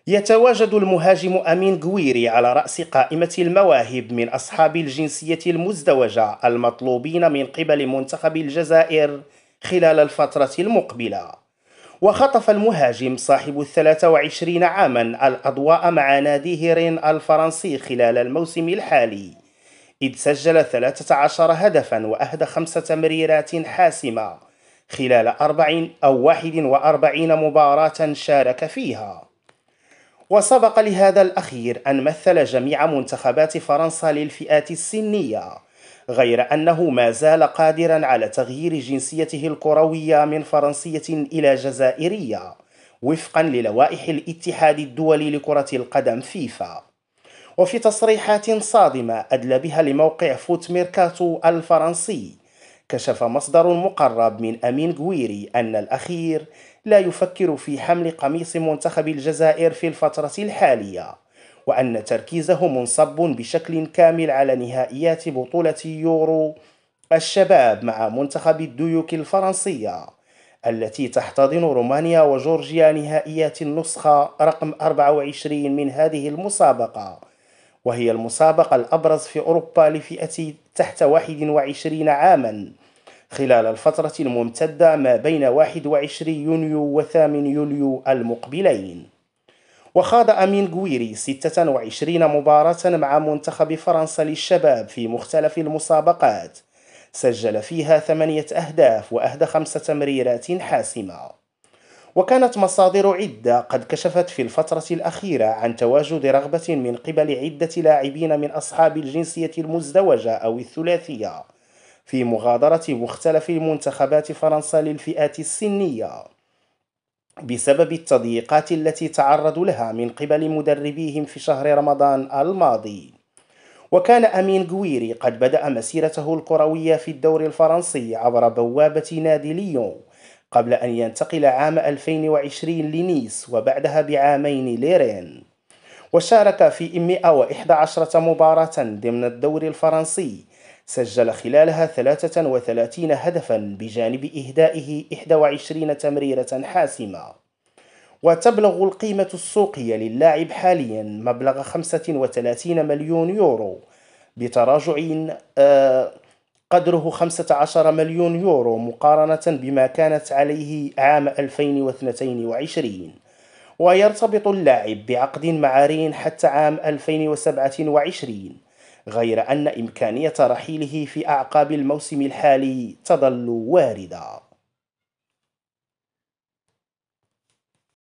يتواجد المهاجم أمين جويري على رأس قائمة المواهب من أصحاب الجنسية المزدوجة المطلوبين من قبل منتخب الجزائر خلال الفترة المقبلة. وخطف المهاجم صاحب 23 عاما الأضواء مع ناديه رين الفرنسي خلال الموسم الحالي، إذ سجل 13 هدفا وأهدى 5 تمريرات حاسمة خلال 41 مباراة شارك فيها. وسبق لهذا الأخير أن مثل جميع منتخبات فرنسا للفئات السنية، غير أنه ما زال قادرا على تغيير جنسيته الكروية من فرنسية إلى جزائرية وفقا للوائح الاتحاد الدولي لكرة القدم فيفا. وفي تصريحات صادمة أدلى بها لموقع فوت ميركاتو الفرنسي، كشف مصدر مقرب من أمين جويري أن الأخير لا يفكر في حمل قميص منتخب الجزائر في الفترة الحالية، وأن تركيزه منصب بشكل كامل على نهائيات بطولة يورو الشباب مع منتخب الديوك الفرنسية التي تحتضن رومانيا وجورجيا نهائيات النسخة رقم 24 من هذه المسابقة، وهي المسابقة الأبرز في أوروبا لفئة تحت 21 عاما خلال الفترة الممتدة ما بين 21 يونيو و8 يوليو المقبلين. وخاض أمين جويري 26 مباراة مع منتخب فرنسا للشباب في مختلف المسابقات، سجل فيها 8 أهداف وأهدى 5 تمريرات حاسمة. وكانت مصادر عدة قد كشفت في الفترة الأخيرة عن تواجد رغبة من قبل عدة لاعبين من أصحاب الجنسية المزدوجة أو الثلاثية في مغادرة مختلف منتخبات فرنسا للفئات السنية بسبب التضييقات التي تعرضوا لها من قبل مدربيهم في شهر رمضان الماضي. وكان أمين جويري قد بدأ مسيرته الكروية في الدوري الفرنسي عبر بوابة نادي ليون قبل أن ينتقل عام 2020 لنيس وبعدها بعامين لرين. وشارك في 111 مباراة ضمن الدوري الفرنسي، سجل خلالها 33 هدفا بجانب إهدائه 21 تمريرة حاسمة. وتبلغ القيمة السوقية للاعب حاليا مبلغ 35 مليون يورو، بتراجع قدره 15 مليون يورو مقارنة بما كانت عليه عام 2022. ويرتبط اللاعب بعقد مع رين حتى عام 2027، غير أن إمكانية رحيله في أعقاب الموسم الحالي تظل واردة.